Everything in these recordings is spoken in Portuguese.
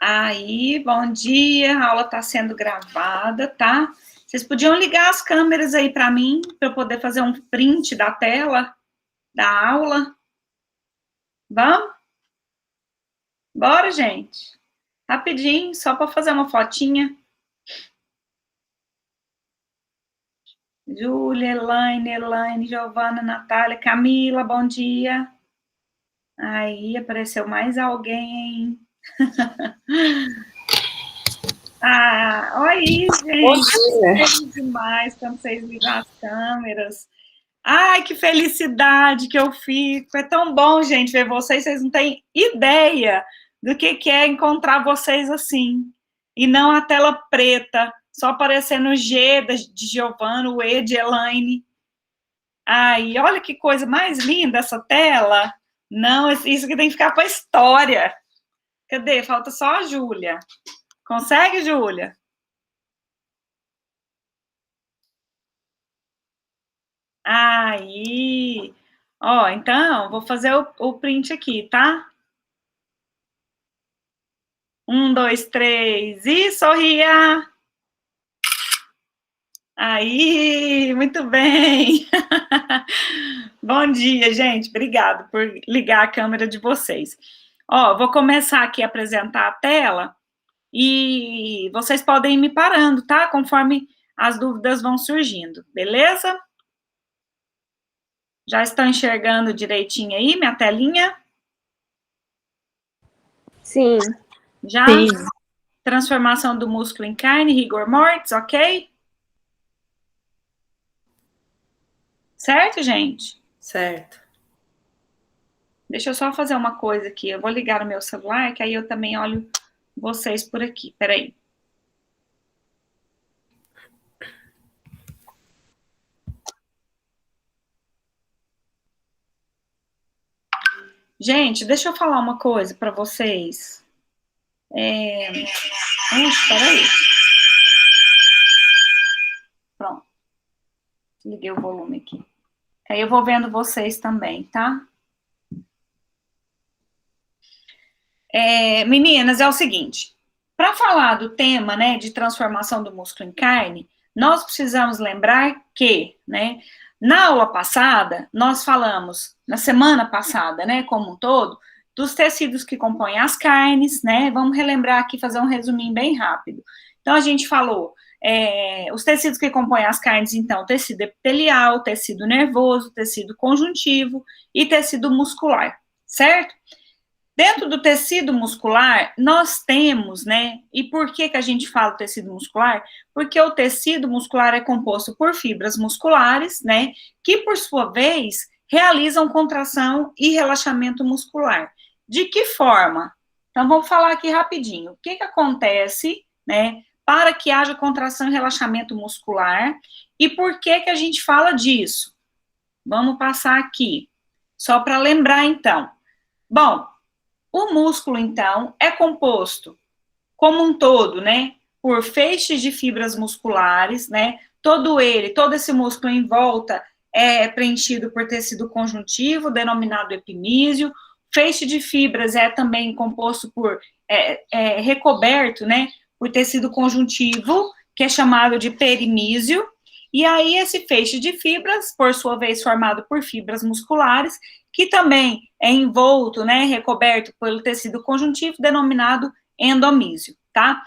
Aí, bom dia, a aula está sendo gravada, tá? Vocês podiam ligar as câmeras aí para mim, para eu poder fazer um print da tela da aula. Vamos? Bora, gente. Rapidinho, só para fazer uma fotinha. Júlia, Elaine, Giovana, Natália, Camila, bom dia. Aí, apareceu mais alguém. Olha aí, gente. Feliz demais quando vocês ligam as câmeras. Ai, que felicidade que eu fico. É tão bom, gente, ver vocês. Vocês não têm ideia do que é encontrar vocês assim. E não a tela preta, só aparecendo o G de Giovana, o E de Elaine. Ai, olha que coisa mais linda essa tela. Não, isso aqui tem que ficar para a história. Cadê? Falta só a Júlia. Consegue, Júlia? Aí. Ó, então, vou fazer o print aqui, tá? 1, 2, 3 e sorria! Aí, muito bem! Bom dia, gente. Obrigado por ligar a câmera de vocês. Ó, vou começar aqui a apresentar a tela e vocês podem ir me parando, tá? Conforme as dúvidas vão surgindo, beleza? Já estão enxergando direitinho aí minha telinha? Sim. Já? Sim. Transformação do músculo em carne, rigor mortis, ok? Certo, gente? Certo. Deixa eu só fazer uma coisa aqui. Eu vou ligar o meu celular, que aí eu também olho vocês por aqui. Peraí. Gente, deixa eu falar uma coisa para vocês. Peraí. Pronto. Liguei o volume aqui. Aí eu vou vendo vocês também, tá? Meninas, é o seguinte. Para falar do tema, né, de transformação do músculo em carne, nós precisamos lembrar que, né, na aula passada, nós falamos, na semana passada, né, como um todo, dos tecidos que compõem as carnes, né, vamos relembrar aqui, fazer um resuminho bem rápido. Então, a gente falou, os tecidos que compõem as carnes, então, tecido epitelial, tecido nervoso, tecido conjuntivo e tecido muscular, certo? Dentro do tecido muscular, nós temos, né? E por que a gente fala tecido muscular? Porque o tecido muscular é composto por fibras musculares, né? Que, por sua vez, realizam contração e relaxamento muscular. De que forma? Então, vamos falar aqui rapidinho. O que acontece, né? Para que haja contração e relaxamento muscular e por que a gente fala disso? Vamos passar aqui, só para lembrar, então. Bom, o músculo, então, é composto, como um todo, né, por feixes de fibras musculares, né, todo esse músculo em volta é preenchido por tecido conjuntivo, denominado epimísio. Feixe de fibras é também composto por, recoberto, né, por tecido conjuntivo, que é chamado de perimísio. E aí, esse feixe de fibras, por sua vez, formado por fibras musculares, que também é envolto, né, recoberto pelo tecido conjuntivo, denominado endomísio, tá?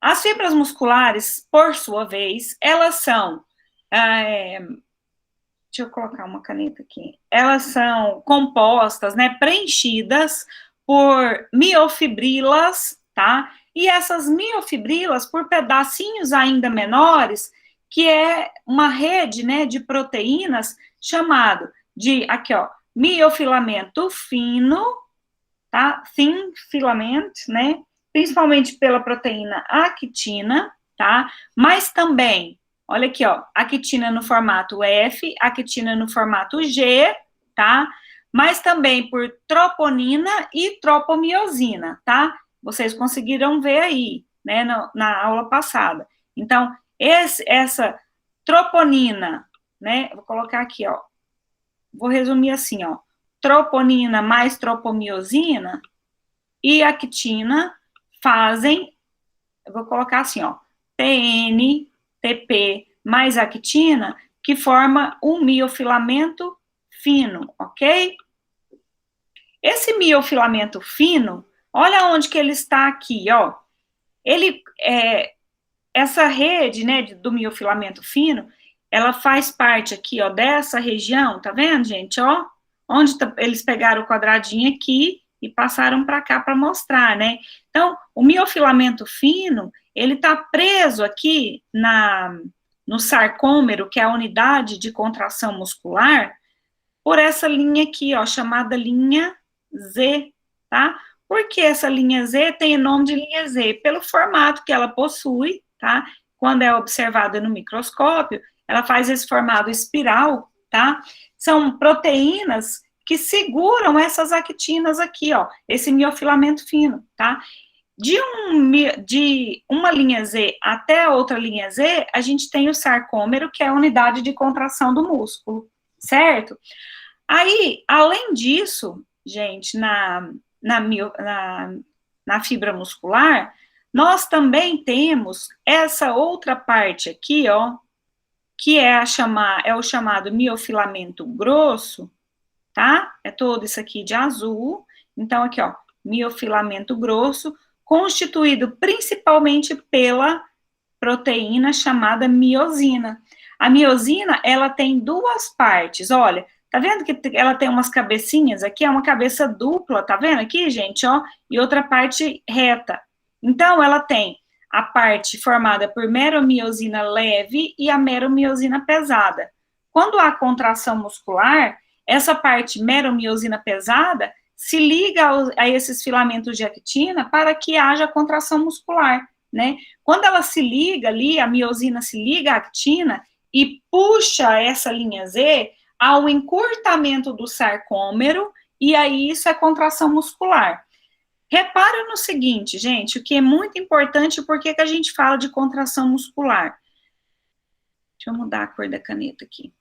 As fibras musculares, por sua vez, elas são, deixa eu colocar uma caneta aqui, elas são compostas, né, preenchidas por miofibrilas, tá? E essas miofibrilas, por pedacinhos ainda menores, que é uma rede, né, de proteínas chamado de, aqui, ó, miofilamento fino, tá? Thin filament, né? Principalmente pela proteína actina, tá? Mas também, olha aqui, ó, actina no formato F, actina no formato G, tá? Mas também por troponina e tropomiosina, tá? Vocês conseguiram ver aí, né, na aula passada. Então, essa troponina, né, vou colocar aqui, ó, vou resumir assim, ó, troponina mais tropomiosina e actina fazem, eu vou colocar assim, ó, TN, TP mais actina, que forma um miofilamento fino, ok? Esse miofilamento fino, olha onde que ele está aqui, ó. Ele, essa rede, né, do miofilamento fino, ela faz parte aqui, ó, dessa região, tá vendo, gente, ó? Onde eles pegaram o quadradinho aqui e passaram para cá para mostrar, né? Então, o miofilamento fino, ele tá preso aqui no sarcômero, que é a unidade de contração muscular, por essa linha aqui, ó, chamada linha Z, tá? Por que essa linha Z tem o nome de linha Z? Pelo formato que ela possui, tá? Quando é observada no microscópio, ela faz esse formato espiral, tá? São proteínas que seguram essas actinas aqui, ó, esse miofilamento fino, tá? De uma linha Z até a outra linha Z, a gente tem o sarcômero, que é a unidade de contração do músculo, certo? Aí, além disso, gente, na fibra muscular, nós também temos essa outra parte aqui, ó, que é o chamado miofilamento grosso, tá? É todo isso aqui de azul. Então, aqui, ó, miofilamento grosso, constituído principalmente pela proteína chamada miosina. A miosina, ela tem duas partes, olha, tá vendo que ela tem umas cabecinhas aqui, é uma cabeça dupla, tá vendo aqui, gente, ó, e outra parte reta. Então, ela tem a parte formada por meromiosina leve e a meromiosina pesada. Quando há contração muscular, essa parte meromiosina pesada se liga a esses filamentos de actina para que haja contração muscular, né? Quando ela se liga ali, a miosina se liga à actina e puxa essa linha Z ao encurtamento do sarcômero, e aí isso é contração muscular. Repara no seguinte, gente, o que é muito importante, por que a gente fala de contração muscular? Deixa eu mudar a cor da caneta aqui.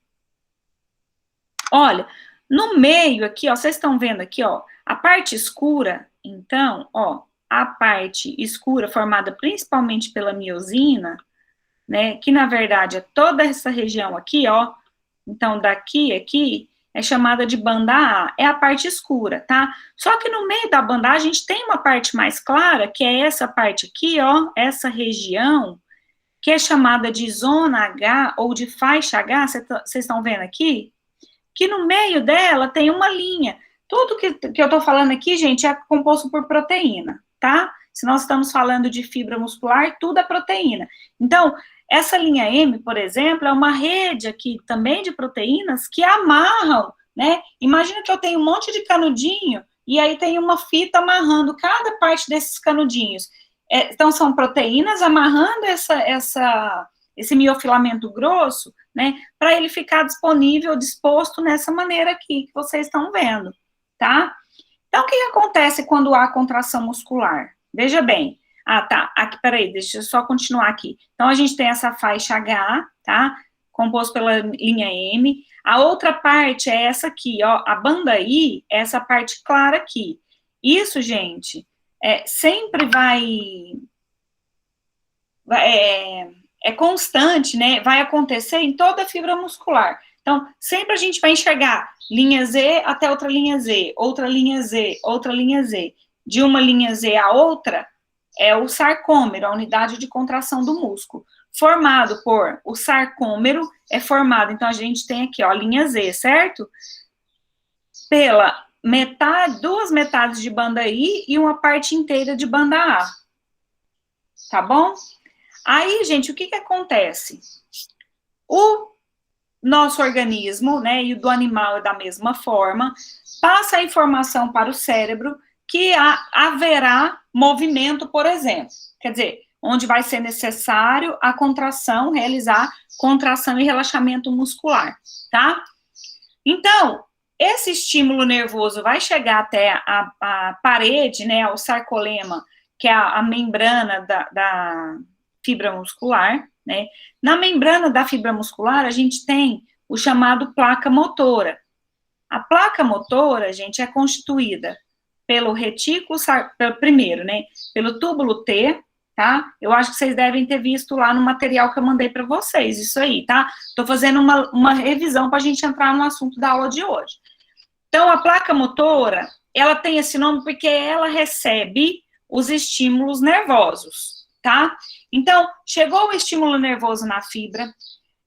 Olha, no meio aqui, ó, vocês estão vendo aqui, ó, a parte escura, então, ó, a parte escura formada principalmente pela miosina, né, que na verdade é toda essa região aqui, ó, então daqui aqui é chamada de banda A, é a parte escura, tá? Só que no meio da banda A a gente tem uma parte mais clara, que é essa parte aqui, ó, essa região, que é chamada de zona H ou de faixa H, vocês estão vendo aqui? Que no meio dela tem uma linha. Tudo que eu tô falando aqui, gente, é composto por proteína, tá? Se nós estamos falando de fibra muscular, tudo é proteína. Então, essa linha M, por exemplo, é uma rede aqui também de proteínas que amarram, né? Imagina que eu tenho um monte de canudinho e aí tem uma fita amarrando cada parte desses canudinhos. Então, são proteínas amarrando esse miofilamento grosso, né? Para ele ficar disponível, disposto nessa maneira aqui que vocês estão vendo, tá? Então, o que acontece quando há contração muscular? Veja bem. Ah, tá. Aqui, peraí, deixa eu só continuar aqui. Então, a gente tem essa faixa H, tá? Composto pela linha M. A outra parte é essa aqui, ó. A banda I é essa parte clara aqui. Isso, gente, sempre é constante, né? Vai acontecer em toda a fibra muscular. Então, sempre a gente vai enxergar linha Z até outra linha Z, outra linha Z, outra linha Z. De uma linha Z a outra, é o sarcômero, a unidade de contração do músculo. Formado por, o sarcômero é formado, então a gente tem aqui, ó, a linha Z, certo? Pela metade, duas metades de banda I e uma parte inteira de banda A. Tá bom? Aí, gente, o que acontece? O nosso organismo, né, e o do animal é da mesma forma, passa a informação para o cérebro que haverá movimento, por exemplo. Quer dizer, onde vai ser necessário a contração, realizar contração e relaxamento muscular, tá? Então, esse estímulo nervoso vai chegar até a parede, né, o sarcolema, que é a membrana da fibra muscular, né? Na membrana da fibra muscular, a gente tem o chamado placa motora. A placa motora, gente, é constituída pelo retículo, primeiro, né, pelo túbulo T, tá? Eu acho que vocês devem ter visto lá no material que eu mandei para vocês, isso aí, tá? Tô fazendo uma revisão para a gente entrar no assunto da aula de hoje. Então, a placa motora, ela tem esse nome porque ela recebe os estímulos nervosos, tá? Então, chegou o estímulo nervoso na fibra,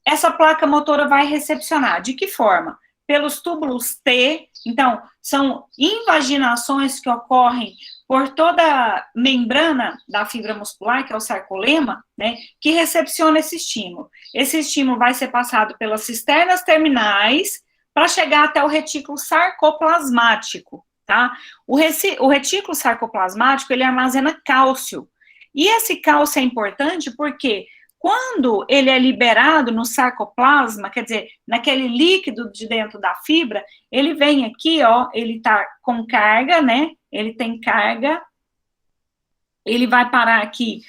essa placa motora vai recepcionar. De que forma? Pelos túbulos T, então, são invaginações que ocorrem por toda a membrana da fibra muscular, que é o sarcolema, né, que recepciona esse estímulo. Esse estímulo vai ser passado pelas cisternas terminais para chegar até o retículo sarcoplasmático, tá? O retículo sarcoplasmático, ele armazena cálcio. E esse cálcio é importante porque quando ele é liberado no sarcoplasma, quer dizer, naquele líquido de dentro da fibra, ele vem aqui, ó, ele tá com carga, né? Ele tem carga, ele vai parar aqui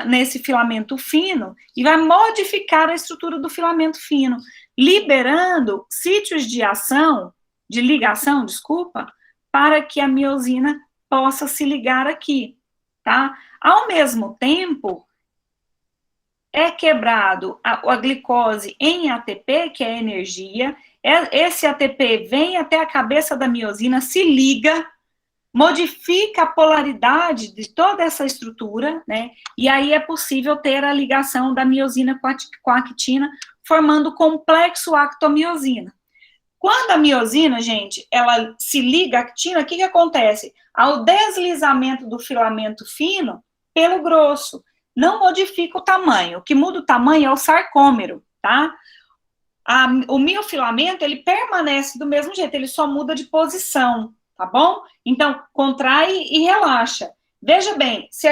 nesse filamento fino e vai modificar a estrutura do filamento fino, liberando sítios de ação, de ligação, desculpa, para que a miosina possa se ligar aqui, tá? Ao mesmo tempo, é quebrado a glicose em ATP, que é energia, esse ATP vem até a cabeça da miosina, se liga, modifica a polaridade de toda essa estrutura, né, e aí é possível ter a ligação da miosina com a actina, formando o complexo actomiosina. Quando a miosina, gente, ela se liga à actina, o que acontece? Ao deslizamento do filamento fino pelo grosso, não modifica o tamanho. O que muda o tamanho é o sarcômero, tá? O miofilamento, ele permanece do mesmo jeito, ele só muda de posição, tá bom? Então, contrai e relaxa. Veja bem, se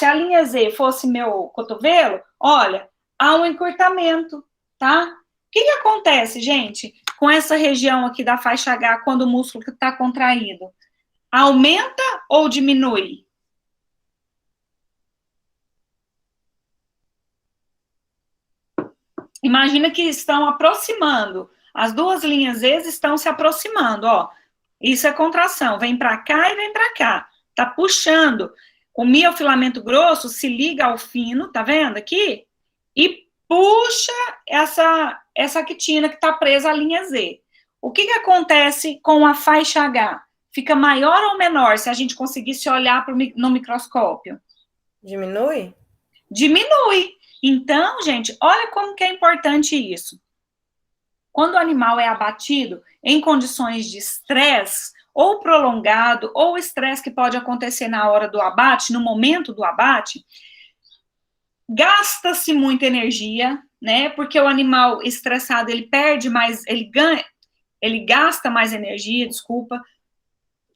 a linha Z fosse meu cotovelo, olha, há um encurtamento, tá? O que acontece, gente, com essa região aqui da faixa H, quando o músculo está contraído? Aumenta ou diminui? Imagina que estão aproximando, as duas linhas Z estão se aproximando, ó. Isso é contração, vem para cá e vem para cá. Tá puxando. O miofilamento grosso se liga ao fino, tá vendo aqui? E puxa essa actina que está presa à linha Z. O que acontece com a faixa H? Fica maior ou menor se a gente conseguisse olhar no microscópio? Diminui? Diminui. Então, gente, olha como que é importante isso. Quando o animal é abatido em condições de estresse, ou prolongado, ou estresse que pode acontecer na hora do abate, no momento do abate, gasta-se muita energia, né? Porque o animal estressado, ele perde mais, ele gasta mais energia, desculpa.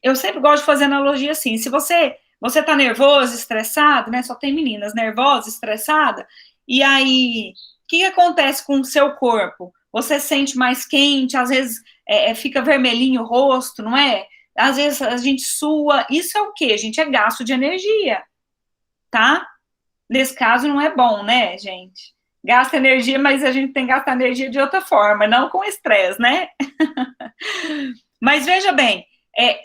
Eu sempre gosto de fazer analogia assim, se você tá nervoso, estressado, né? Só tem meninas nervosas, estressada, e aí, o que acontece com o seu corpo? Você sente mais quente, às vezes fica vermelhinho o rosto, não é? Às vezes a gente sua. Isso é o quê, gente? É gasto de energia, tá? Nesse caso não é bom, né, gente? Gasta energia, mas a gente tem que gastar energia de outra forma, não com estresse, né? Mas veja bem,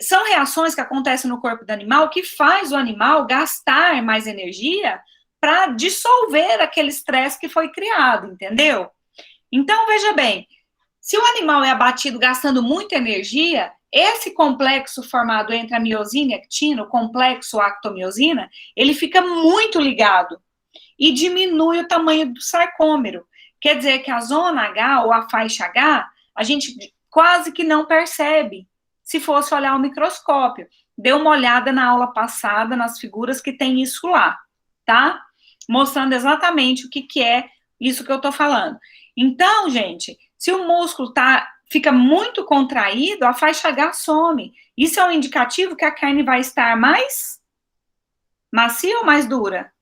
são reações que acontecem no corpo do animal que faz o animal gastar mais energia para dissolver aquele estresse que foi criado, entendeu? Então, veja bem, se o animal é abatido gastando muita energia, esse complexo formado entre a miosina e a actina, o complexo actomiosina, ele fica muito ligado e diminui o tamanho do sarcômero. Quer dizer que a zona H ou a faixa H, a gente quase que não percebe se fosse olhar o microscópio. Dê uma olhada na aula passada, nas figuras que tem isso lá, tá? Mostrando exatamente o que é isso que eu tô falando. Então, gente, se o músculo fica muito contraído, a faixa H some. Isso é um indicativo que a carne vai estar mais macia ou mais dura?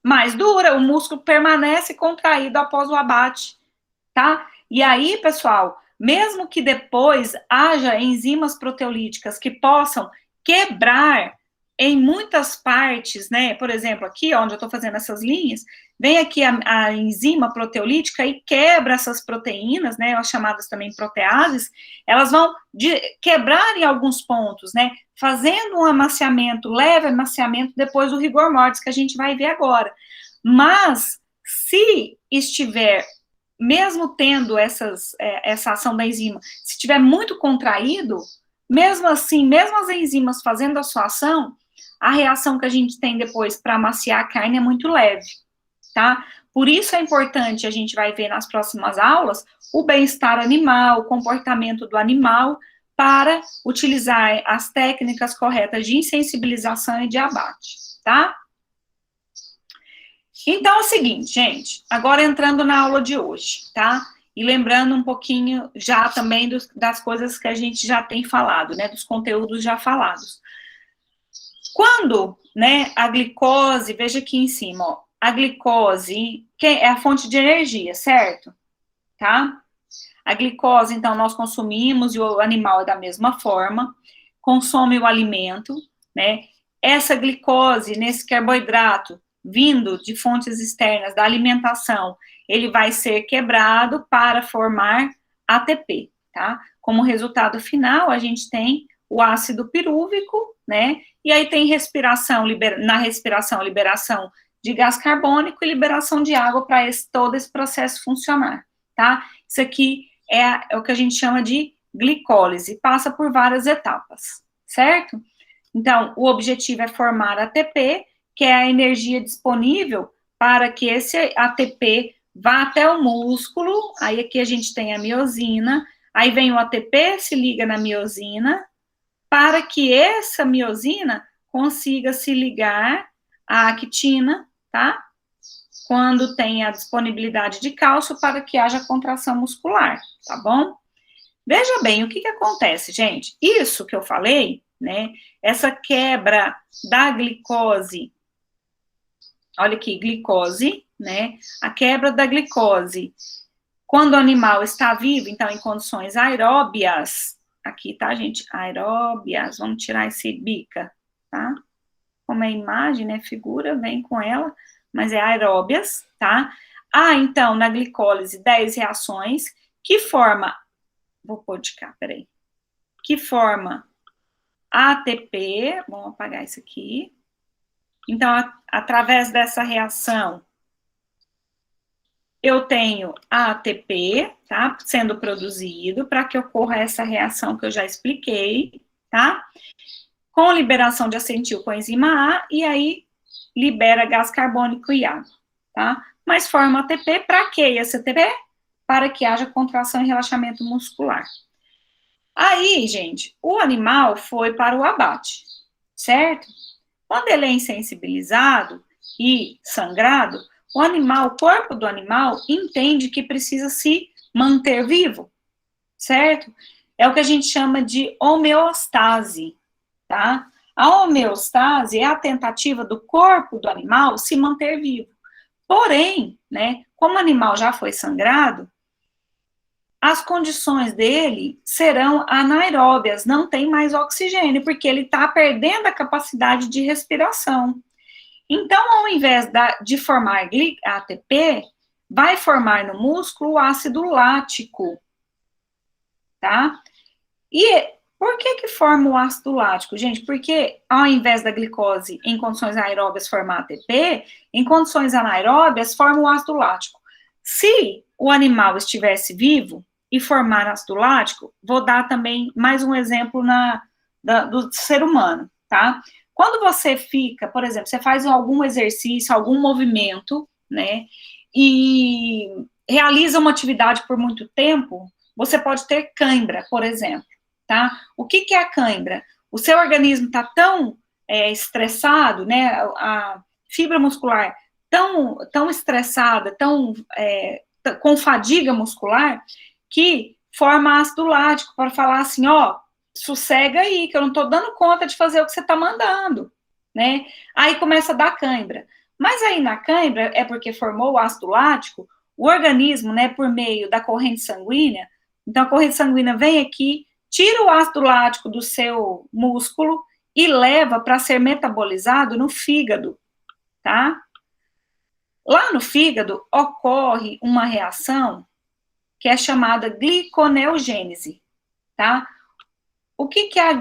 Mais dura. O músculo permanece contraído após o abate, tá? E aí, pessoal, mesmo que depois haja enzimas proteolíticas que possam quebrar em muitas partes, né, por exemplo, aqui, onde eu estou fazendo essas linhas, vem aqui a enzima proteolítica e quebra essas proteínas, né, as chamadas também proteases, elas vão quebrar em alguns pontos, né, fazendo um amaciamento, leve amaciamento depois do rigor mortis, que a gente vai ver agora. Mas, se estiver, mesmo tendo essa ação da enzima, se estiver muito contraído, mesmo assim, mesmo as enzimas fazendo a sua ação, a reação que a gente tem depois para amaciar a carne é muito leve, tá? Por isso é importante, a gente vai ver nas próximas aulas, o bem-estar animal, o comportamento do animal, para utilizar as técnicas corretas de insensibilização e de abate, tá? Então é o seguinte, gente, agora entrando na aula de hoje, tá? E lembrando um pouquinho já também das coisas que a gente já tem falado, né? Dos conteúdos já falados. Quando, né, a glicose, veja aqui em cima, ó, a glicose que é a fonte de energia, certo? Tá? A glicose, então, nós consumimos, e o animal é da mesma forma, consome o alimento, né? Essa glicose, nesse carboidrato, vindo de fontes externas da alimentação, ele vai ser quebrado para formar ATP, tá? Como resultado final, a gente tem o ácido pirúvico, né? E aí tem respiração, na respiração, liberação de gás carbônico e liberação de água para todo esse processo funcionar, tá? Isso aqui é o que a gente chama de glicólise, passa por várias etapas, certo? Então, o objetivo é formar ATP, que é a energia disponível para que esse ATP vá até o músculo, aí aqui a gente tem a miosina, aí vem o ATP, se liga na miosina, para que essa miosina consiga se ligar à actina, tá? Quando tem a disponibilidade de cálcio para que haja contração muscular, tá bom? Veja bem, o que acontece, gente? Isso que eu falei, né? Essa quebra da glicose, olha aqui, glicose, né? A quebra da glicose, quando o animal está vivo, então em condições aeróbias, aqui, tá, gente? Aeróbias, vamos tirar esse bica, tá? Como é imagem, né? Figura, vem com ela, mas é aeróbias, tá? Então, na glicólise, 10 reações, que forma, vou pôr de cá, peraí, que forma ATP, vamos apagar isso aqui. Então, através dessa reação, eu tenho ATP, tá, sendo produzido para que ocorra essa reação que eu já expliquei, tá? Com liberação de acetil coenzima A, e aí libera gás carbônico e água, tá? Mas forma ATP, para que esse ATP? Para que haja contração e relaxamento muscular. Aí, gente, o animal foi para o abate, certo? Quando ele é insensibilizado e sangrado, o corpo do animal entende que precisa se manter vivo, certo? É o que a gente chama de homeostase, tá? A homeostase é a tentativa do corpo do animal se manter vivo. Porém, né, como o animal já foi sangrado, as condições dele serão anaeróbias, não tem mais oxigênio, porque ele está perdendo a capacidade de respiração. Então, ao invés de formar ATP, vai formar no músculo o ácido lático, tá? E por que forma o ácido lático, gente? Porque ao invés da glicose em condições aeróbias formar ATP, em condições anaeróbias forma o ácido lático. Se o animal estivesse vivo e formar ácido lático, vou dar também mais um exemplo do ser humano, tá? Quando você fica, por exemplo, você faz algum exercício, algum movimento, né, e realiza uma atividade por muito tempo, você pode ter cãibra, por exemplo, tá? O que é a cãibra? O seu organismo está tão estressado, né, a fibra muscular tão estressada, com fadiga muscular, que forma ácido lático para falar assim, ó, sossega aí, que eu não estou dando conta de fazer o que você está mandando, né? Aí começa a dar cãibra. Mas aí na cãibra é porque formou o ácido lático, o organismo, né, por meio da corrente sanguínea, então a corrente sanguínea vem aqui, tira o ácido lático do seu músculo e leva para ser metabolizado no fígado, tá? Lá no fígado ocorre uma reação que é chamada gliconeogênese, tá? O que é a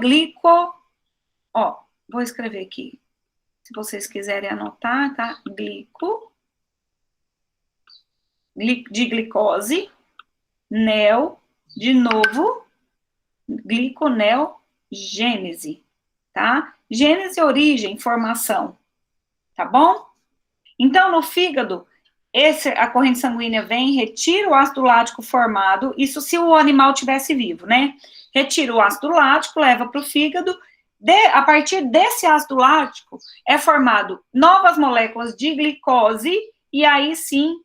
Ó, vou escrever aqui, se vocês quiserem anotar, tá? De glicose, de novo, gliconeogênese, tá? Gênese, origem, formação, tá bom? Então, no fígado, a corrente sanguínea vem, retira o ácido lático formado, isso se o animal tivesse vivo, né? Retira o ácido lático, leva para o fígado, a partir desse ácido lático é formado novas moléculas de glicose, e aí sim,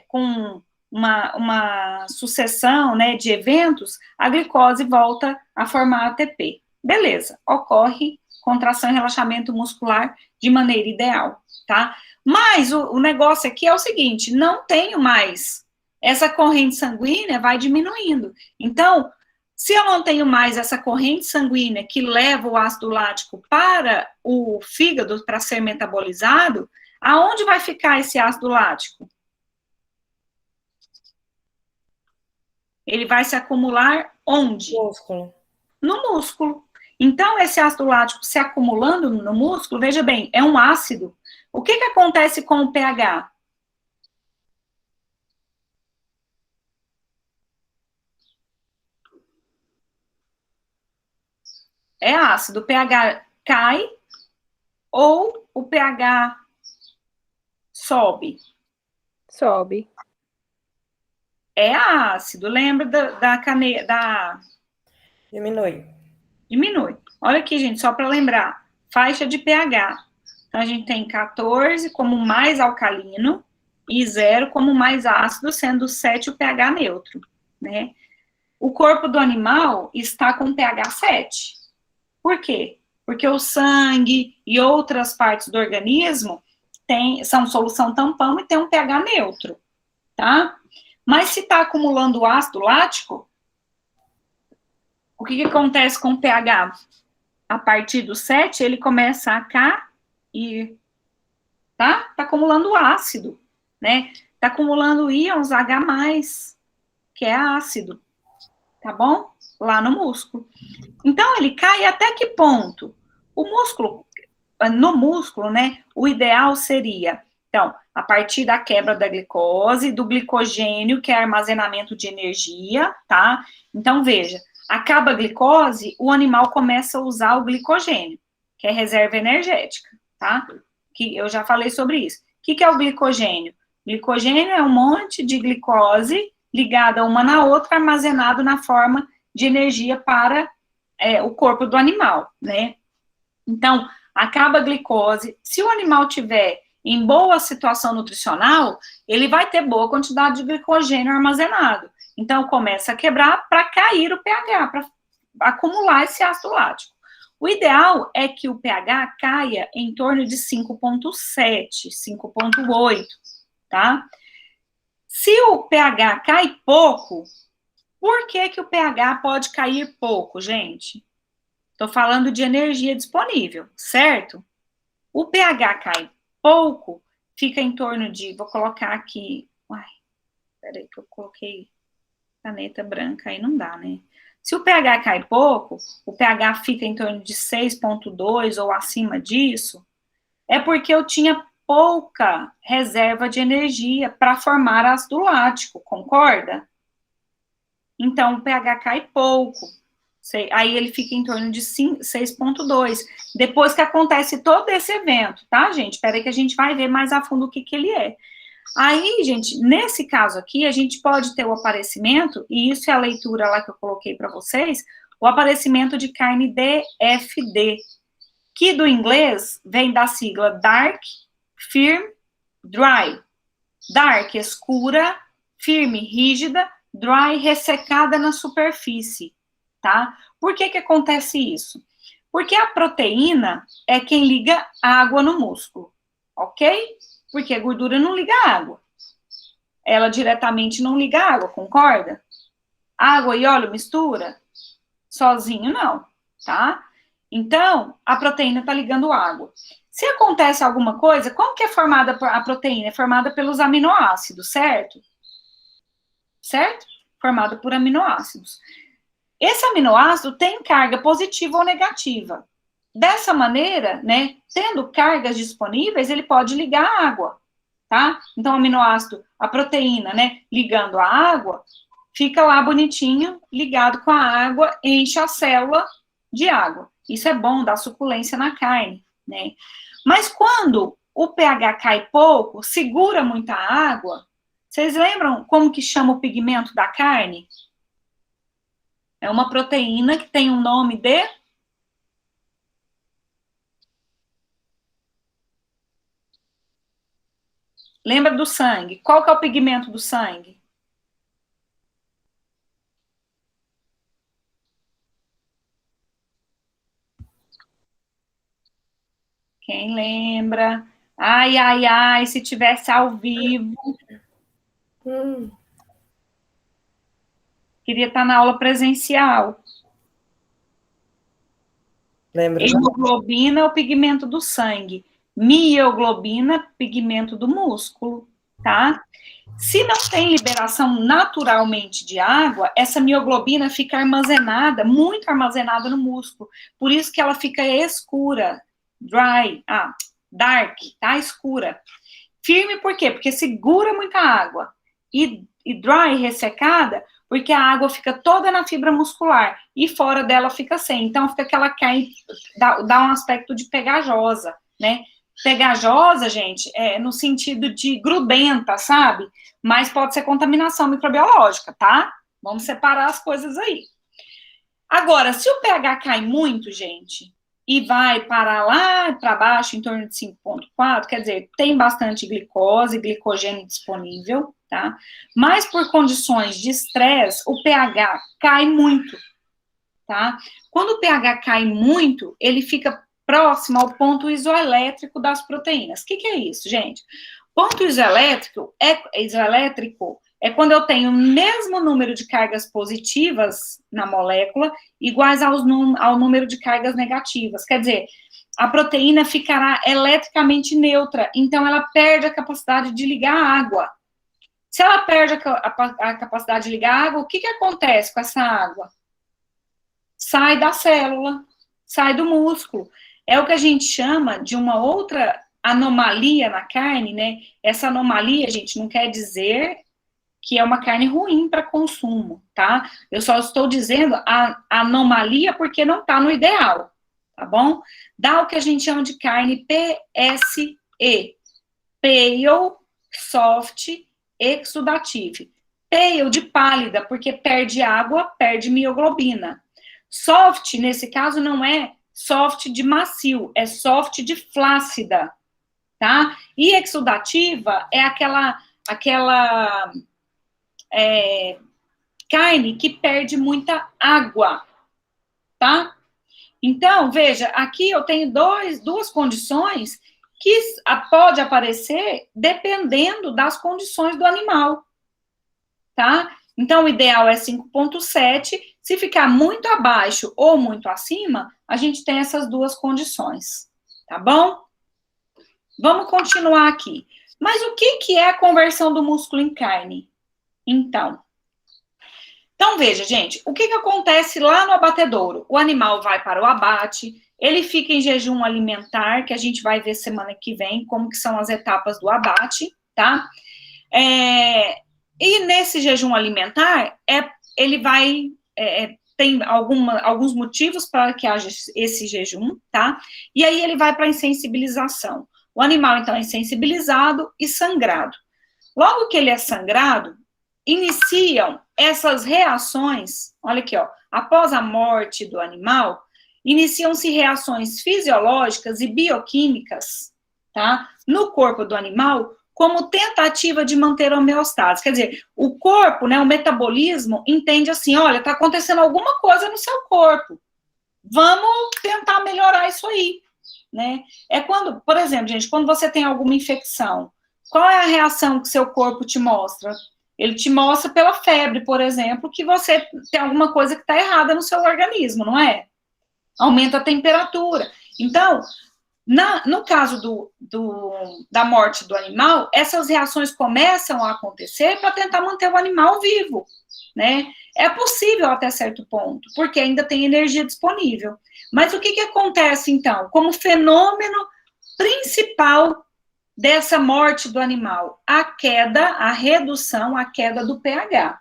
com uma sucessão, né, de eventos, a glicose volta a formar ATP. Beleza, ocorre contração e relaxamento muscular de maneira ideal, tá? Mas o negócio aqui é o seguinte, não tenho mais, essa corrente sanguínea vai diminuindo. Então, se eu não tenho mais essa corrente sanguínea que leva o ácido lático para o fígado para ser metabolizado, aonde vai ficar esse ácido lático? Ele vai se acumular onde? Músculo. No músculo. Então, esse ácido lático se acumulando no músculo, veja bem, é um ácido. O que acontece com o pH? É ácido. O pH cai ou o pH sobe? Sobe. É ácido. Lembra da caneta? Diminui. Diminui. Olha aqui, gente, só para lembrar. Faixa de pH. Então, a gente tem 14 como mais alcalino e 0 como mais ácido, sendo 7 o pH neutro, né? O corpo do animal está com pH 7. Por quê? Porque o sangue e outras partes do organismo são solução tampão e tem um pH neutro, tá? Mas se está acumulando ácido lático, o que acontece com o pH? A partir do 7, ele começa a cair, tá? Tá acumulando ácido, né? Tá acumulando íons H+, que é ácido, tá bom? Lá no músculo. Então, ele cai até que ponto? No músculo, né, o ideal seria, então, a partir da quebra da glicose, do glicogênio, que é armazenamento de energia, tá? Então, veja, acaba a glicose, o animal começa a usar o glicogênio, que é reserva energética, tá? Que eu já falei sobre isso. O que é o glicogênio? Glicogênio é um monte de glicose ligada uma na outra, armazenado na forma de energia para o corpo do animal, né? Então, acaba a glicose. Se o animal tiver em boa situação nutricional, ele vai ter boa quantidade de glicogênio armazenado. Então, começa a quebrar para cair o pH, para acumular esse ácido lático. O ideal é que o pH caia em torno de 5,7, 5,8, tá? Se o pH cai pouco, por que o pH pode cair pouco, gente? Estou falando de energia disponível, certo? O pH cai pouco, fica em torno de, vou colocar aqui, peraí que eu coloquei caneta branca, aí não dá, né? Se o pH cai pouco, o pH fica em torno de 6,2 ou acima disso, é porque eu tinha pouca reserva de energia para formar ácido lático, concorda? Então, o pH cai pouco. Aí ele fica em torno de 6,2. Depois que acontece todo esse evento, tá, gente? Espera aí que a gente vai ver mais a fundo o que ele é. Aí, gente, nesse caso aqui, a gente pode ter o aparecimento, e isso é a leitura lá que eu coloquei para vocês, o aparecimento de carne DFD, que do inglês vem da sigla Dark, Firm, Dry. Dark, escura, firme, rígida, dry, ressecada na superfície, tá? Por que acontece isso? Porque a proteína é quem liga água no músculo, ok? Porque a gordura não liga água. Ela diretamente não liga água, concorda? Água e óleo mistura? Sozinho não, tá? Então, a proteína está ligando água. Se acontece alguma coisa, como que é formada a proteína? É formada pelos aminoácidos, certo? Certo? Formada por aminoácidos. Esse aminoácido tem carga positiva ou negativa. Dessa maneira, né, tendo cargas disponíveis, ele pode ligar a água, tá? Então, o aminoácido, a proteína, né, ligando a água, fica lá bonitinho, ligado com a água, enche a célula de água. Isso é bom, dá suculência na carne, né? Mas quando o pH cai pouco, segura muita água, vocês lembram como que chama o pigmento da carne? É uma proteína que tem um nome de... Lembra do sangue? Qual que é o pigmento do sangue? Quem lembra? Ai, ai, ai, se tivesse ao vivo. Queria estar na aula presencial. Lembra? Hemoglobina é o pigmento do sangue. Mioglobina, pigmento do músculo, tá? Se não tem liberação naturalmente de água, essa mioglobina fica armazenada, muito armazenada no músculo. Por isso que ela fica escura, dark, tá? Escura. Firme por quê? Porque segura muita água. E dry, ressecada, porque a água fica toda na fibra muscular e fora dela fica sem. Então, fica aquela carne, dá um aspecto de pegajosa, né? Pegajosa, gente, é no sentido de grudenta, sabe? Mas pode ser contaminação microbiológica, tá? Vamos separar as coisas aí. Agora, se o pH cai muito, gente, e vai parar lá para baixo, em torno de 5,4, quer dizer, tem bastante glicose, glicogênio disponível, tá? Mas por condições de estresse, o pH cai muito, tá? Quando o pH cai muito, ele fica próximo ao ponto isoelétrico das proteínas. O que é isso, gente? Ponto isoelétrico é quando eu tenho o mesmo número de cargas positivas na molécula iguais ao número de cargas negativas. Quer dizer, a proteína ficará eletricamente neutra, então ela perde a capacidade de ligar a água. Se ela perde a capacidade de ligar a água, o que acontece com essa água? Sai da célula, sai do músculo. É o que a gente chama de uma outra anomalia na carne, né? Essa anomalia, gente, não quer dizer que é uma carne ruim para consumo, tá? Eu só estou dizendo a anomalia porque não está no ideal, tá bom? Dá o que a gente chama de carne PSE, Pale, Soft, Exudative. Pale de pálida, porque perde água, perde mioglobina. Soft, nesse caso, não é soft de macio, é soft de flácida, tá? E exudativa é aquela carne que perde muita água, tá? Então, veja, aqui eu tenho duas condições que pode aparecer dependendo das condições do animal, tá? Então, o ideal é 5,7. Se ficar muito abaixo ou muito acima, a gente tem essas duas condições, tá bom? Vamos continuar aqui. Mas o que é a conversão do músculo em carne? Então, veja, gente, o que acontece lá no abatedouro? O animal vai para o abate, ele fica em jejum alimentar, que a gente vai ver semana que vem como que são as etapas do abate, tá? E nesse jejum alimentar, ele vai... tem alguns motivos para que haja esse jejum, tá? E aí ele vai para a insensibilização. O animal, então, é insensibilizado e sangrado. Logo que ele é sangrado, iniciam essas reações, olha aqui, ó, após a morte do animal, iniciam-se reações fisiológicas e bioquímicas, tá? No corpo do animal, como tentativa de manter a homeostase. Quer dizer, o corpo, né, o metabolismo, entende assim, olha, tá acontecendo alguma coisa no seu corpo. Vamos tentar melhorar isso aí, né? É quando, por exemplo, gente, quando você tem alguma infecção, qual é a reação que seu corpo te mostra? Ele te mostra pela febre, por exemplo, que você tem alguma coisa que está errada no seu organismo, não é? aumenta a temperatura. Então, no caso da morte do animal, essas reações começam a acontecer para tentar manter o animal vivo, né? É possível até certo ponto, porque ainda tem energia disponível. Mas o que acontece, então? Como fenômeno principal dessa morte do animal? A queda, a redução, a queda do pH,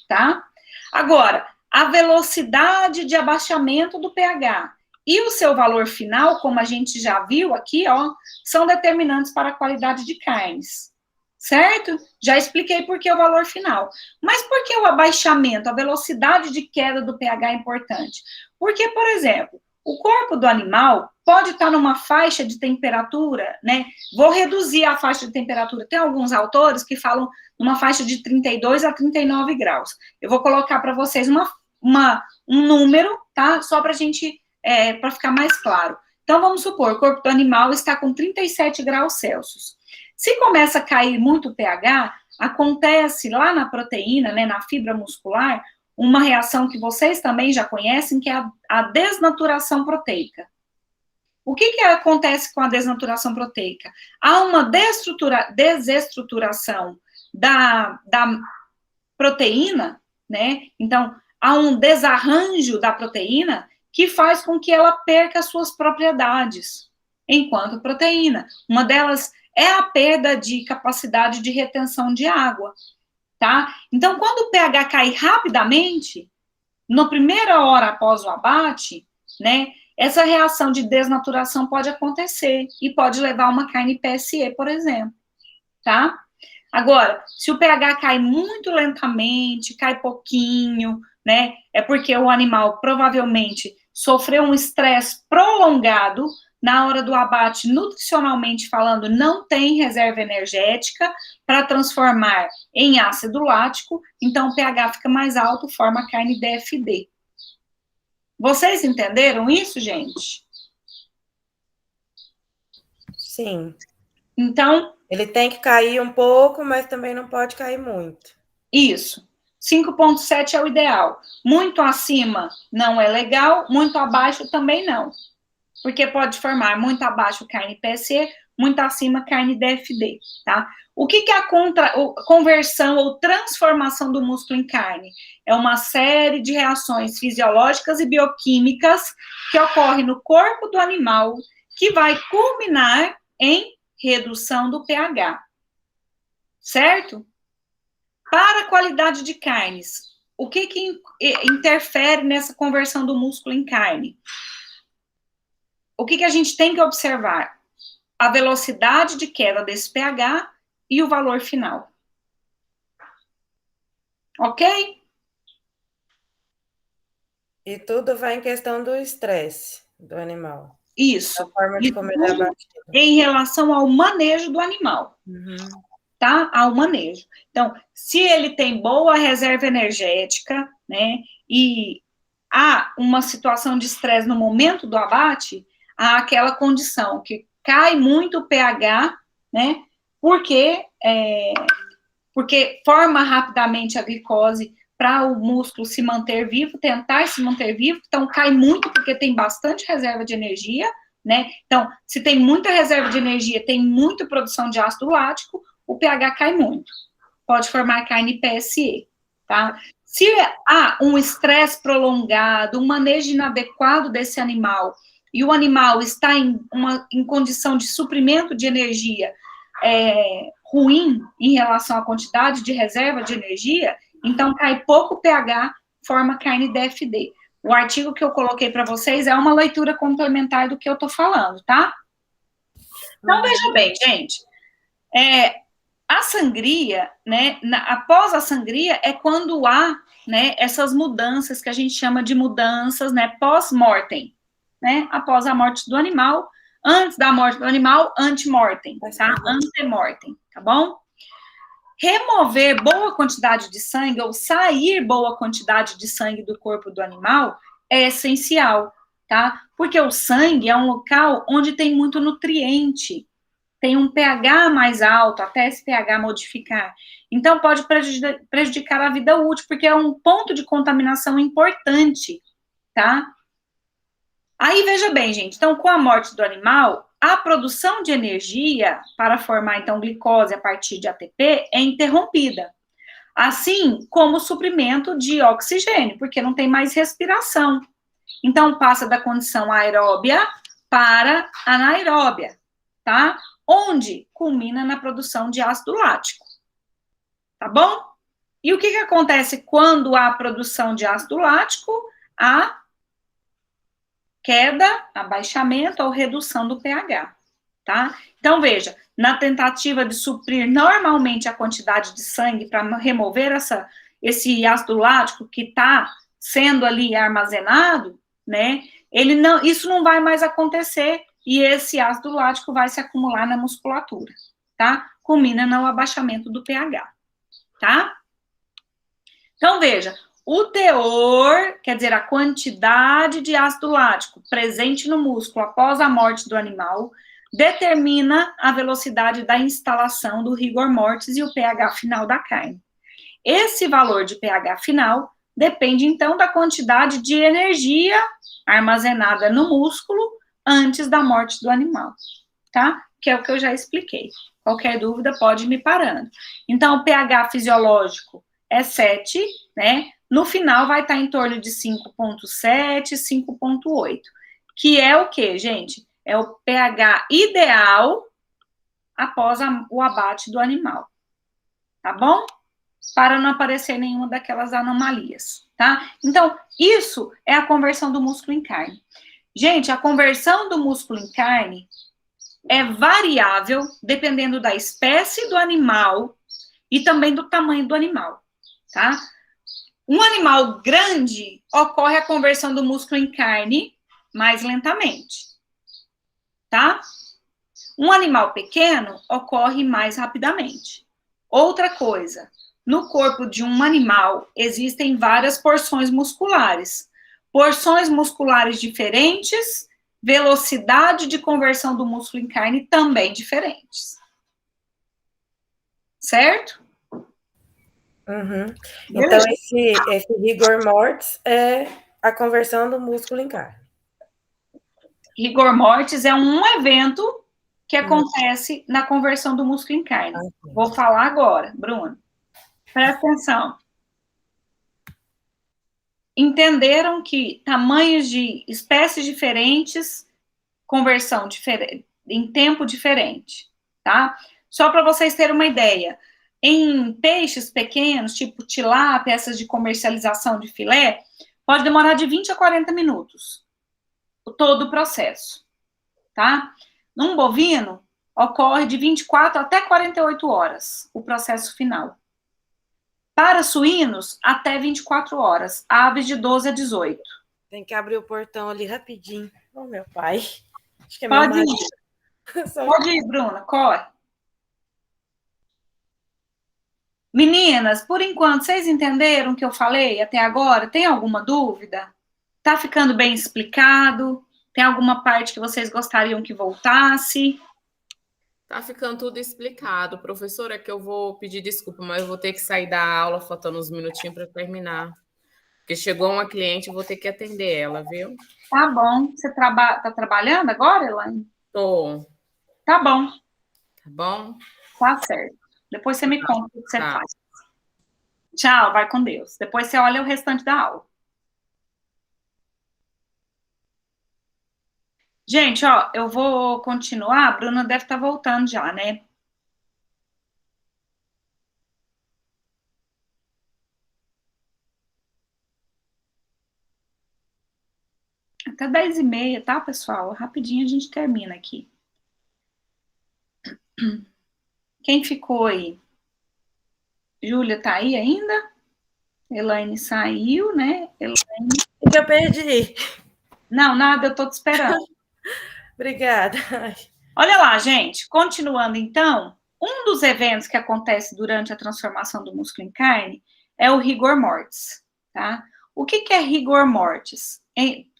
tá? Agora, a velocidade de abaixamento do pH e o seu valor final, como a gente já viu aqui, ó, são determinantes para a qualidade de carnes, certo? Já expliquei por que o valor final. Mas por que o abaixamento, a velocidade de queda do pH é importante? Porque, por exemplo, o corpo do animal pode estar numa faixa de temperatura, né? Vou reduzir a faixa de temperatura. Tem alguns autores que falam numa faixa de 32 a 39 graus. Eu vou colocar para vocês um número, tá? Só para a gente, para ficar mais claro. Então, vamos supor, o corpo do animal está com 37 graus Celsius. Se começa a cair muito o pH, acontece lá na proteína, né, na fibra muscular, uma reação que vocês também já conhecem, que é a desnaturação proteica. O que acontece com a desnaturação proteica? Há uma desestruturação da proteína, né? Então, há um desarranjo da proteína que faz com que ela perca suas propriedades enquanto proteína. Uma delas é a perda de capacidade de retenção de água, tá? Então, quando o pH cai rapidamente, na primeira hora após o abate, né, essa reação de desnaturação pode acontecer e pode levar a uma carne PSE, por exemplo, tá? Agora, se o pH cai muito lentamente, cai pouquinho, né, é porque o animal provavelmente sofreu um estresse prolongado. Na hora do abate, nutricionalmente falando, não tem reserva energética para transformar em ácido lático, então o pH fica mais alto, forma carne DFD. Vocês entenderam isso, gente? Sim. Então... Ele tem que cair um pouco, mas também não pode cair muito. Isso. 5,7 é o ideal. Muito acima não é legal, muito abaixo também não. Porque pode formar muito abaixo carne PSE, muito acima carne DFD, tá? O que é a conversão ou transformação do músculo em carne? É uma série de reações fisiológicas e bioquímicas que ocorrem no corpo do animal, que vai culminar em redução do pH. Certo? Para a qualidade de carnes, o que interfere nessa conversão do músculo em carne? O que a gente tem que observar? A velocidade de queda desse pH e o valor final. Ok? E tudo vai em questão do estresse do animal. Isso. A forma de como ele é abatido. Em relação ao manejo do animal. Uhum. Tá? Ao manejo. Então, se ele tem boa reserva energética, né, e há uma situação de estresse no momento do abate, há aquela condição que cai muito o pH, né, porque forma rapidamente a glicose para o músculo se manter vivo, tentar se manter vivo, então cai muito porque tem bastante reserva de energia, né, então, se tem muita reserva de energia, tem muita produção de ácido lático, o pH cai muito, pode formar carne PSE, tá? Se há um estresse prolongado, um manejo inadequado desse animal, e o animal está em condição de suprimento de energia ruim em relação à quantidade de reserva de energia, então cai pouco pH, forma carne DFD. O artigo que eu coloquei para vocês é uma leitura complementar do que eu estou falando, tá? Então, veja bem, gente, a sangria, né, após a sangria é quando há, né, essas mudanças que a gente chama de mudanças, né, pós-mortem, né, após a morte do animal, antes da morte do animal, ante-mortem, tá, ante-mortem, tá bom? Remover boa quantidade de sangue ou sair boa quantidade de sangue do corpo do animal é essencial, tá? Porque o sangue é um local onde tem muito nutriente, tem um pH mais alto, até esse pH modificar. Então, pode prejudicar a vida útil, porque é um ponto de contaminação importante, tá? Aí, veja bem, gente, então, com a morte do animal, a produção de energia para formar, então, glicose a partir de ATP é interrompida. Assim como o suprimento de oxigênio, porque não tem mais respiração. Então, passa da condição aeróbia para anaeróbia, tá? Onde culmina na produção de ácido lático. Tá bom? E o que acontece quando há produção de ácido lático? A queda, abaixamento ou redução do pH, tá? Então, veja, na tentativa de suprir normalmente a quantidade de sangue para remover esse ácido lático que está sendo ali armazenado, né? Isso não vai mais acontecer e esse ácido lático vai se acumular na musculatura, tá? Culmina no abaixamento do pH, tá? Então, veja, o teor, quer dizer, a quantidade de ácido lático presente no músculo após a morte do animal, determina a velocidade da instalação do rigor mortis e o pH final da carne. Esse valor de pH final depende, então, da quantidade de energia armazenada no músculo antes da morte do animal, tá? Que é o que eu já expliquei. Qualquer dúvida pode ir me parando. Então, o pH fisiológico é 7, né? No final vai estar em torno de 5,7, 5,8, que é o quê, gente? É o pH ideal após o abate do animal, tá bom? Para não aparecer nenhuma daquelas anomalias, tá? Então, isso é a conversão do músculo em carne. Gente, a conversão do músculo em carne é variável dependendo da espécie do animal e também do tamanho do animal, tá? Um animal grande ocorre a conversão do músculo em carne mais lentamente, tá? Um animal pequeno ocorre mais rapidamente. Outra coisa, no corpo de um animal existem várias porções musculares. Porções musculares diferentes, velocidade de conversão do músculo em carne também diferentes. Certo? Uhum. Então, esse rigor mortis é a conversão do músculo em carne. Rigor mortis é um evento que acontece na conversão do músculo em carne. Vou falar agora, Bruno. Presta atenção. Entenderam que tamanhos de espécies diferentes, conversão diferente, em tempo diferente, tá? Só para vocês terem uma ideia, em peixes pequenos, tipo tilápia, essas de comercialização de filé, pode demorar de 20 a 40 minutos, todo o processo, tá? Num bovino, ocorre de 24 até 48 horas, o processo final. Para suínos, até 24 horas, aves de 12 a 18. Tem que abrir o portão ali rapidinho. Oh, meu pai. Acho que é Pode meu ir. Pode ir, Bruna, corre. Meninas, por enquanto, vocês entenderam o que eu falei até agora? Tem alguma dúvida? Tá ficando bem explicado? Tem alguma parte que vocês gostariam que voltasse? Tá ficando tudo explicado. Professora, que eu vou pedir desculpa, mas eu vou ter que sair da aula, faltando uns minutinhos para terminar. Porque chegou uma cliente, eu vou ter que atender ela, viu? Tá bom. Você tá trabalhando agora, Elaine? Tô. Tá bom. Tá bom? Tá certo. Depois você me conta o que você faz. Tchau, vai com Deus. Depois você olha o restante da aula. Gente, ó, eu vou continuar. A Bruna deve estar voltando já, né? Até 10h30, tá, pessoal? Rapidinho a gente termina aqui. Quem ficou aí? Júlia tá aí ainda? Elaine saiu, né? Elaine... O que eu perdi? Não, nada, eu tô te esperando. Obrigada. Olha lá, gente, continuando então, um dos eventos que acontece durante a transformação do músculo em carne é o rigor mortis, tá? O que é rigor mortis?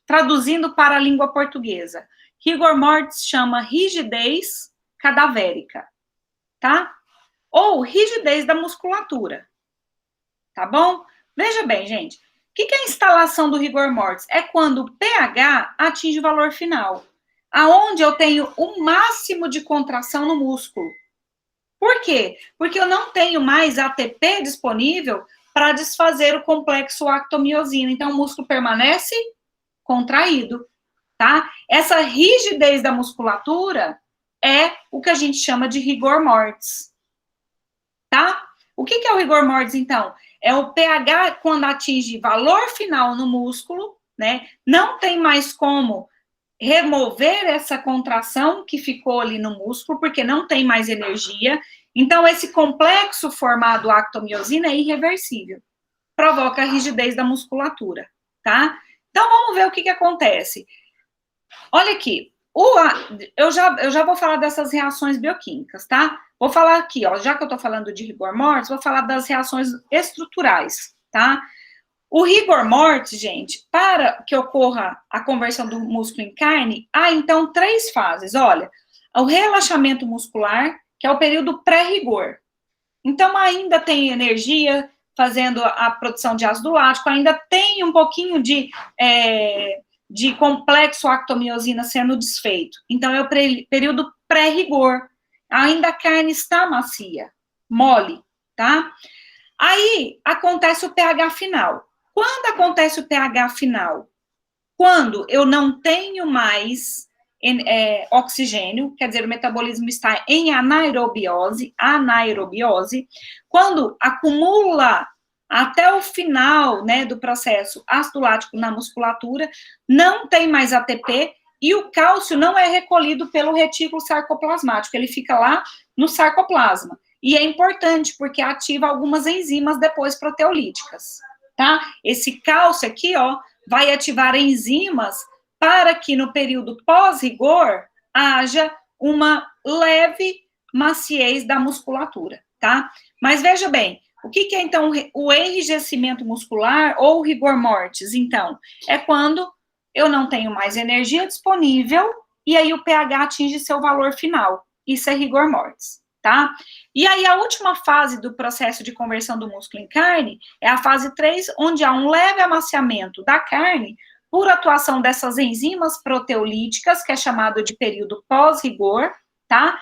Traduzindo para a língua portuguesa, rigor mortis chama rigidez cadavérica, tá? Ou rigidez da musculatura, tá bom? Veja bem, gente, que é a instalação do rigor mortis? É quando o pH atinge o valor final, aonde eu tenho o máximo de contração no músculo. Por quê? Porque eu não tenho mais ATP disponível para desfazer o complexo actomiosina. Então, o músculo permanece contraído, tá? Essa rigidez da musculatura é o que a gente chama de rigor mortis, tá? O que é o rigor mortis, então? É o pH quando atinge valor final no músculo, né? Não tem mais como remover essa contração que ficou ali no músculo, porque não tem mais energia. Então, esse complexo formado actomiosina é irreversível. Provoca a rigidez da musculatura, tá? Então, vamos ver o que acontece. Olha aqui, eu já vou falar dessas reações bioquímicas, tá? Vou falar aqui, ó, já que eu tô falando de rigor mortis, vou falar das reações estruturais, tá? O rigor mortis, gente, para que ocorra a conversão do músculo em carne, há, então, 3 fases. Olha, o relaxamento muscular, que é o período pré-rigor. Então, ainda tem energia fazendo a produção de ácido lático, ainda tem um pouquinho de complexo actomiosina sendo desfeito. Então, é o período pré-rigor. Ainda a carne está macia, mole, tá? Aí, acontece o pH final. Quando acontece o pH final? Quando eu não tenho mais oxigênio, quer dizer, o metabolismo está em anaerobiose, quando acumula até o final, né, do processo ácido lático na musculatura, não tem mais ATP e o cálcio não é recolhido pelo retículo sarcoplasmático, ele fica lá no sarcoplasma. E é importante porque ativa algumas enzimas depois proteolíticas, tá? Esse cálcio aqui, ó, vai ativar enzimas para que no período pós-rigor haja uma leve maciez da musculatura, tá? Mas veja bem, o que é então o enrijecimento muscular ou o rigor mortis? Então, é quando eu não tenho mais energia disponível e aí o pH atinge seu valor final. Isso é rigor mortis, tá? E aí a última fase do processo de conversão do músculo em carne é a fase 3, onde há um leve amaciamento da carne por atuação dessas enzimas proteolíticas, que é chamado de período pós-rigor, tá?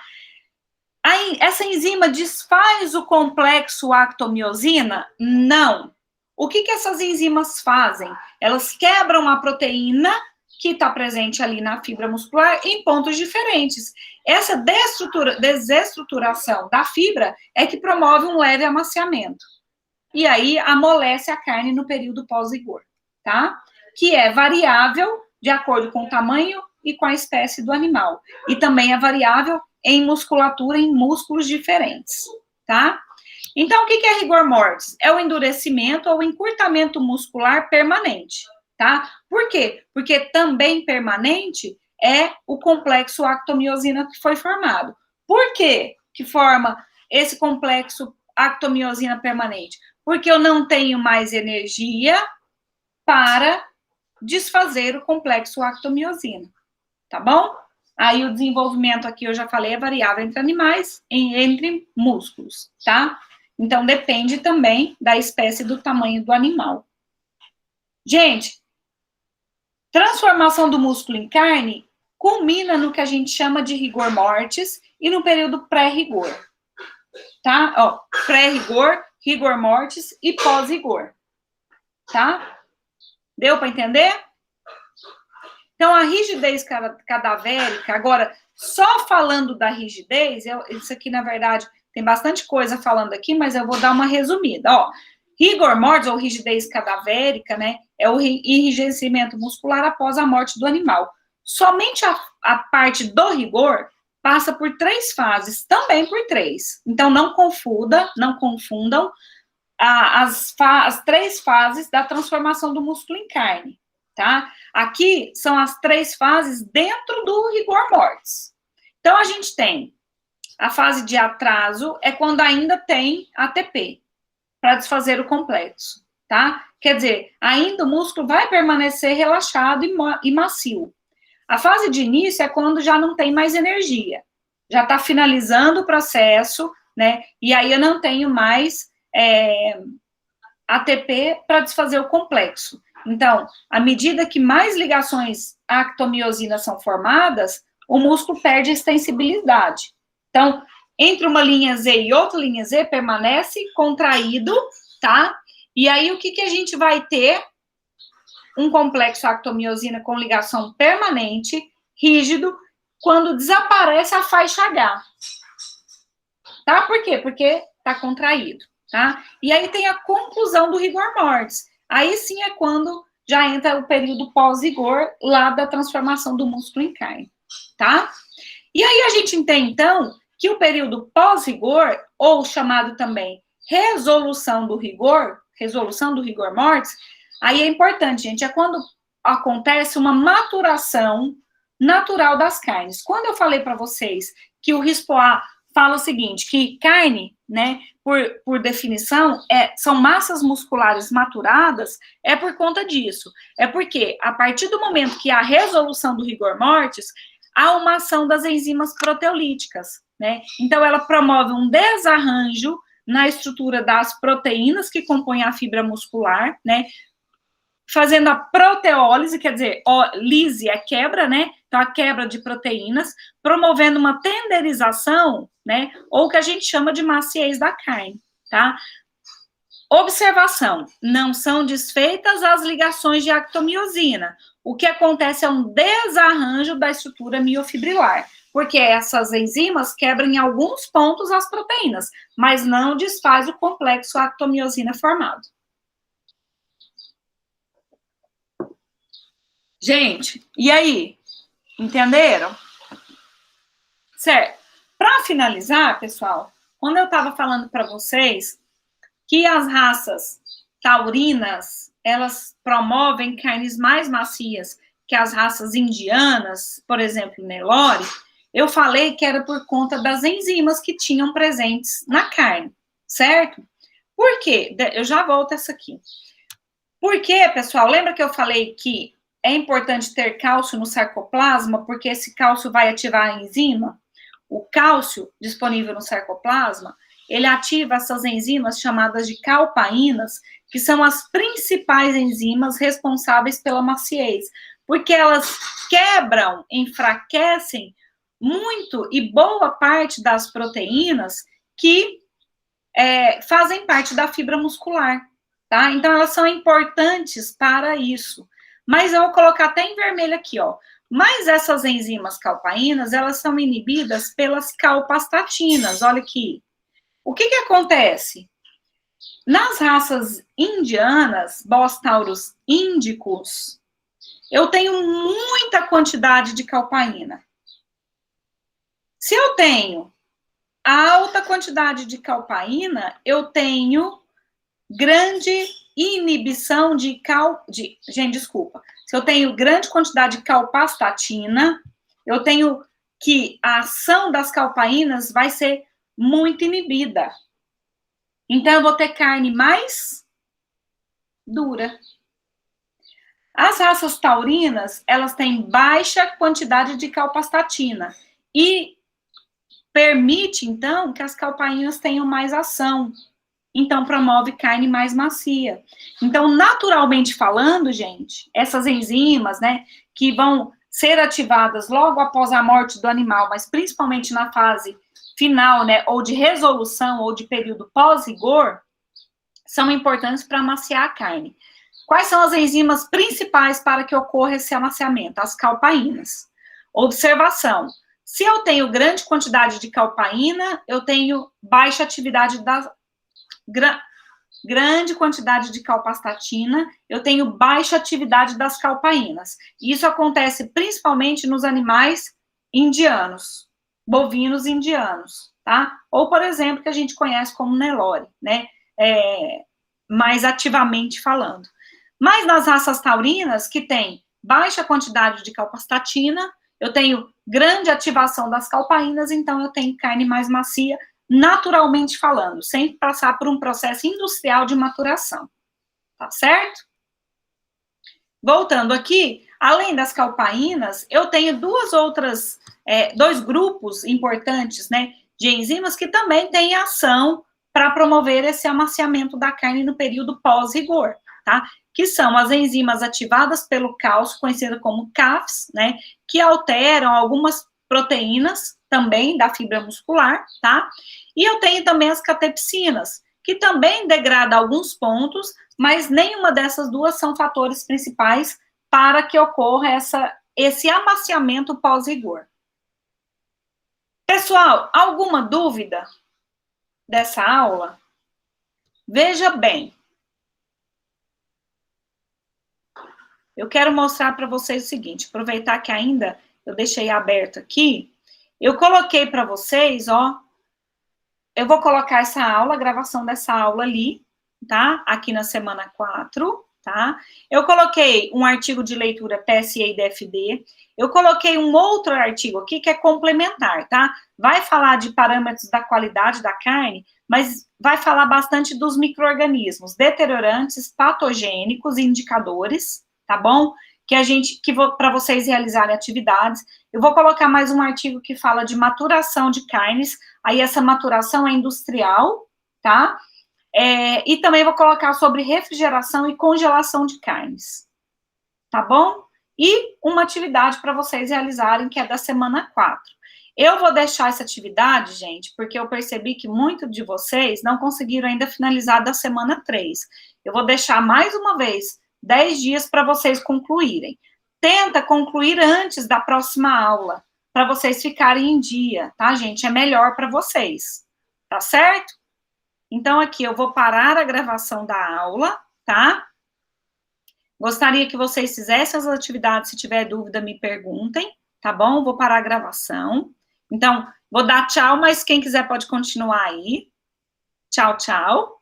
Aí, essa enzima desfaz o complexo actomiosina? Não. O que essas enzimas fazem? Elas quebram a proteína que está presente ali na fibra muscular em pontos diferentes. Essa desestruturação da fibra é que promove um leve amaciamento. E aí, amolece a carne no período pós-rigor, tá? Que é variável de acordo com o tamanho e com a espécie do animal. E também é variável em musculatura, em músculos diferentes, tá? Então, o que é rigor mortis? É o endurecimento ou encurtamento muscular permanente, tá? Por quê? Porque também permanente é o complexo actomiosina que foi formado. Por quê que forma esse complexo actomiosina permanente? Porque eu não tenho mais energia para desfazer o complexo actomiosina, tá bom? Aí o desenvolvimento aqui, eu já falei, é variável entre animais e entre músculos, tá? Então, depende também da espécie, do tamanho do animal. Gente, transformação do músculo em carne culmina no que a gente chama de rigor mortis e no período pré-rigor, tá? Ó, pré-rigor, rigor mortis e pós-rigor, tá? Deu para entender? Então, a rigidez cadavérica, agora, só falando da rigidez, isso aqui, na verdade, tem bastante coisa falando aqui, mas eu vou dar uma resumida. Ó, rigor mortis, ou rigidez cadavérica, né, é o enrijecimento muscular após a morte do animal. Somente a parte do rigor passa por 3 fases, também por 3. Então, não confundam as 3 fases da transformação do músculo em carne, tá? Aqui são as 3 fases dentro do rigor mortis. Então, a gente tem a fase de atraso, é quando ainda tem ATP, para desfazer o complexo, tá? Quer dizer, ainda o músculo vai permanecer relaxado e macio. A fase de início é quando já não tem mais energia, já está finalizando o processo, né? E aí eu não tenho mais ATP para desfazer o complexo. Então, à medida que mais ligações actomiosina são formadas, o músculo perde a extensibilidade. Então, entre uma linha Z e outra linha Z, permanece contraído, tá? E aí, o que a gente vai ter? Um complexo actomiosina com ligação permanente, rígido, quando desaparece a faixa H. Tá? Por quê? Porque tá contraído, tá? E aí tem a conclusão do rigor mortis. Aí sim é quando já entra o período pós-rigor, lá da transformação do músculo em carne, tá? E aí a gente entende, então, que o período pós-rigor, ou chamado também resolução do rigor mortis, aí é importante, gente, é quando acontece uma maturação natural das carnes. Quando eu falei para vocês que o RISPO-A fala o seguinte, que carne, né, por definição, são massas musculares maturadas, é por conta disso. É porque, a partir do momento que há resolução do rigor mortis, há uma ação das enzimas proteolíticas, né? Então, ela promove um desarranjo na estrutura das proteínas que compõem a fibra muscular, né? Fazendo a proteólise, quer dizer, lise é quebra, né? Então, a quebra de proteínas, promovendo uma tenderização, né? Ou que a gente chama de maciez da carne, tá? Observação, não são desfeitas as ligações de actomiosina. O que acontece é um desarranjo da estrutura miofibrilar, porque essas enzimas quebram em alguns pontos as proteínas, mas não desfaz o complexo actomiosina formado. Gente, e aí? Entenderam? Certo. Para finalizar, pessoal, quando eu estava falando para vocês que as raças taurinas, elas promovem carnes mais macias que as raças indianas, por exemplo, Nelore, eu falei que era por conta das enzimas que tinham presentes na carne, certo? Por quê? Eu já volto essa aqui. Por quê, pessoal? Lembra que eu falei que é importante ter cálcio no sarcoplasma, porque esse cálcio vai ativar a enzima? O cálcio disponível no sarcoplasma, ele ativa essas enzimas chamadas de calpaínas, que são as principais enzimas responsáveis pela maciez, porque elas quebram, enfraquecem muito e boa parte das proteínas que fazem parte da fibra muscular, tá? Então, elas são importantes para isso. Mas eu vou colocar até em vermelho aqui, ó. Mas essas enzimas calpaínas, elas são inibidas pelas calpastatinas. Olha aqui. O que acontece? Nas raças indianas, Bos taurus índicos, eu tenho muita quantidade de calpaína. Se eu tenho alta quantidade de calpaína, eu tenho grande inibição gente, desculpa. Se eu tenho grande quantidade de calpastatina, eu tenho que a ação das calpaínas vai ser muito inibida. Então, eu vou ter carne mais dura. As raças taurinas, elas têm baixa quantidade de calpastatina e permite, então, que as calpaínas tenham mais ação. Então, promove carne mais macia. Então, naturalmente falando, gente, essas enzimas, né, que vão ser ativadas logo após a morte do animal, mas principalmente na fase final, né, ou de resolução, ou de período pós-rigor, são importantes para amaciar a carne. Quais são as enzimas principais para que ocorra esse amaciamento? As calpaínas. Observação. Se eu tenho grande quantidade de calpaína, eu tenho baixa atividade da grande quantidade de calpastatina, eu tenho baixa atividade das calpaínas. Isso acontece principalmente nos animais indianos, bovinos indianos, tá? Ou, por exemplo, que a gente conhece como Nelore, né? Mais ativamente falando. Mas nas raças taurinas, que tem baixa quantidade de calpastatina, eu tenho grande ativação das calpaínas, então eu tenho carne mais macia, naturalmente falando, sem passar por um processo industrial de maturação. Tá certo? Voltando aqui, além das calpaínas, eu tenho dois grupos importantes, né, de enzimas que também têm ação para promover esse amaciamento da carne no período pós-rigor, tá? Que são as enzimas ativadas pelo cálcio, conhecida como CAFs, né? Que alteram algumas proteínas também da fibra muscular, tá? E eu tenho também as catepsinas, que também degrada alguns pontos, mas nenhuma dessas duas são fatores principais para que ocorra esse amaciamento pós-rigor. Pessoal, alguma dúvida dessa aula? Veja bem. Eu quero mostrar para vocês o seguinte, aproveitar que ainda eu deixei aberto aqui, eu coloquei para vocês, ó, eu vou colocar essa aula, a gravação dessa aula ali, tá? Aqui na semana 4, tá? Eu coloquei um artigo de leitura PSE e DFD, eu coloquei um outro artigo aqui que é complementar, tá? Vai falar de parâmetros da qualidade da carne, mas vai falar bastante dos micro-organismos, deteriorantes, patogênicos e indicadores, tá bom? Para vocês realizarem atividades. Eu vou colocar mais um artigo que fala de maturação de carnes, aí essa maturação é industrial, tá? E também vou colocar sobre refrigeração e congelação de carnes, tá bom? E uma atividade para vocês realizarem, que é da semana 4. Eu vou deixar essa atividade, gente, porque eu percebi que muitos de vocês não conseguiram ainda finalizar da semana 3. Eu vou deixar mais uma vez 10 dias para vocês concluírem. Tenta concluir antes da próxima aula, para vocês ficarem em dia, tá, gente? É melhor para vocês, tá certo? Então, aqui eu vou parar a gravação da aula, tá? Gostaria que vocês fizessem as atividades, se tiver dúvida, me perguntem, tá bom? Vou parar a gravação. Então, vou dar tchau, mas quem quiser pode continuar aí. Tchau, tchau.